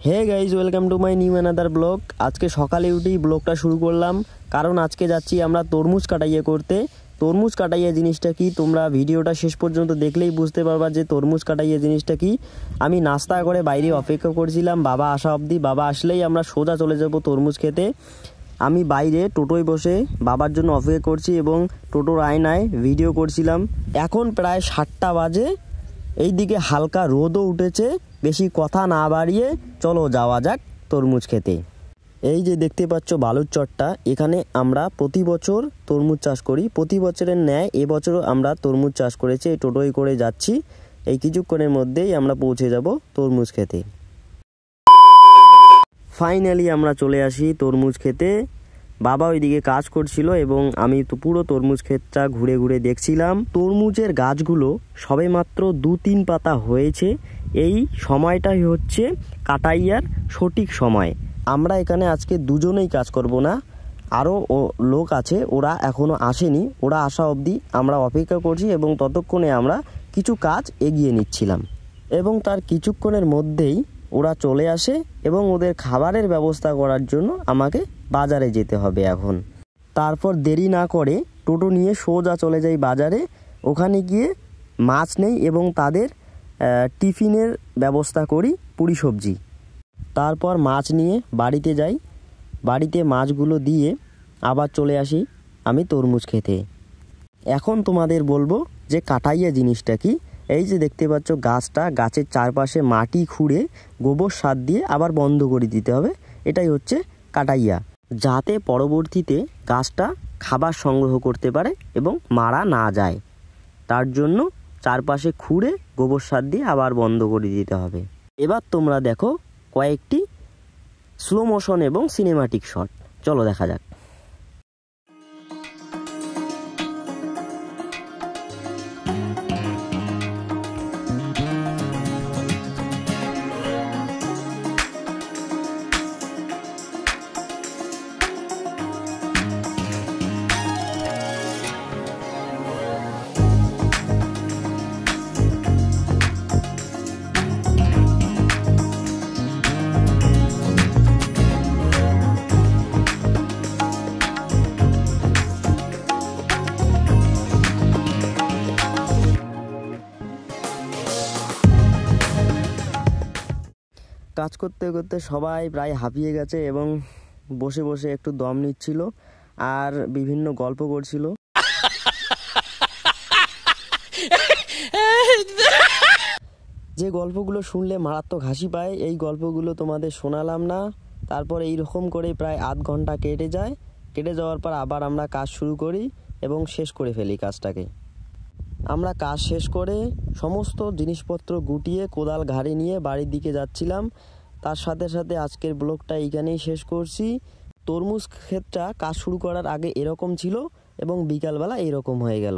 Hey guys, welcome to my new another blog. আজকে সকালে উঠেই ব্লগটা শুরু করলাম, কারণ আজকে যাচ্ছি আমরা তরমুজ কাটাইয়ে করতে। তরমুজ কাটাইয়ে জিনিসটা কি তোমরা ভিডিওটা শেষ পর্যন্ত দেখলেই বুঝতে পারবা যে তরমুজ কাটাইয়ে জিনিসটা কি। আমি নাস্তা করে বাইরে অপেক্ষা করছিলাম বাবা আসা অবধি। বাবা আসলেই আমরা সোজা চলে যাব তরমুজ খেতে। আমি বাইরে টোটোয় বসে বাবার জন্য অপেক্ষা করছি এবং টোটোর আয়নায় ভিডিও করছিলাম। এখন প্রায় 7টা বাজে, এই দিকে হালকা রোদও উঠেছে। বেশি কথা না বাড়িয়ে চলো যাওয়া যাক তরমুজ খেতে। এই যে দেখতে পাচ্ছ বালুর চরটা, এখানে আমরা প্রতি বছর তরমুজ চাষ করি। প্রতি বছরের ন্যায় এবছরও আমরা তরমুজ চাষ করেছি। এই টোটোয় করে যাচ্ছি, এই কিছুক্ষণের মধ্যেই আমরা পৌঁছে যাব তরমুজ খেতে। ফাইনালি আমরা চলে আসি তরমুজ খেতে। বাবা ওইদিকে কাজ করছিল এবং আমি তো পুরো তরমুজ ক্ষেতটা ঘুরে ঘুরে দেখছিলাম। তরমুজের গাছগুলো সবে মাত্র 2-3 পাতা হয়েছে। এই সময়টাই হচ্ছে কাটাইয়ার সঠিক সময়। আমরা এখানে আজকে দুজনেই কাজ করব না, আরও লোক আছে, ওরা এখনও আসেনি। ওরা আসা অবধি আমরা অপেক্ষা করছি এবং ততক্ষণে আমরা কিছু কাজ এগিয়ে নিচ্ছিলাম। এবং তার কিছুক্ষণের মধ্যেই ওরা চলে আসে এবং ওদের খাবারের ব্যবস্থা করার জন্য আমাকে বাজারে যেতে হবে এখন। তারপর দেরি না করে টোটো নিয়ে সোজা চলে যাই বাজারে। ওখানে গিয়ে মাছ নেই এবং তাদের টিফিনের ব্যবস্থা করি, পুরি সবজি। তারপর মাছ নিয়ে বাড়িতে যাই, বাড়িতে মাছগুলো দিয়ে আবার চলে আসি আমি তরমুজ খেতে। এখন তোমাদের বলবো যে কাটাইয়া জিনিসটা কি। এই যে দেখতে পাচ্ছ গাছটা, গাছের চারপাশে মাটি খুঁড়ে গোবর সার দিয়ে আবার বন্ধ করে দিতে হবে। এটাই হচ্ছে কাটাইয়া, যাতে পরবর্তীতে গাছটা খাবার সংগ্রহ করতে পারে এবং মারা না যায়। তার জন্য চারপাশে খুঁড়ে গোবর সার দিয়ে আবার বন্ধ করে দিতে হবে। এবার তোমরা দেখো কয়েকটি স্লো মোশন এবং সিনেমাটিক শট। চলো দেখা যাক। কাজ করতে করতে সবাই প্রায় হাঁপিয়ে গেছে এবং বসে বসে একটু দম নিচ্ছিল আর বিভিন্ন গল্প করছিল। যে গল্পগুলো শুনলে মারাত্মক হাসি পায়, এই গল্পগুলো তোমাদের শোনালাম না। তারপর এই রকম করে প্রায় আধ ঘন্টা কেটে যায়। কেটে যাওয়ার পর আবার আমরা কাজ শুরু করি এবং শেষ করে ফেলি কাজটাকে। আমরা কাজ শেষ করে সমস্ত জিনিসপত্র গুটিয়ে কোদাল ঘাড়ে নিয়ে বাড়ির দিকে যাচ্ছিলাম। তার সাথে সাথে আজকের ব্লগটা এইখানেই শেষ করছি। তরমুজ ক্ষেতটা কাজ শুরু করার আগে এরকম ছিল এবং বিকালবেলা এরকম হয়ে গেল।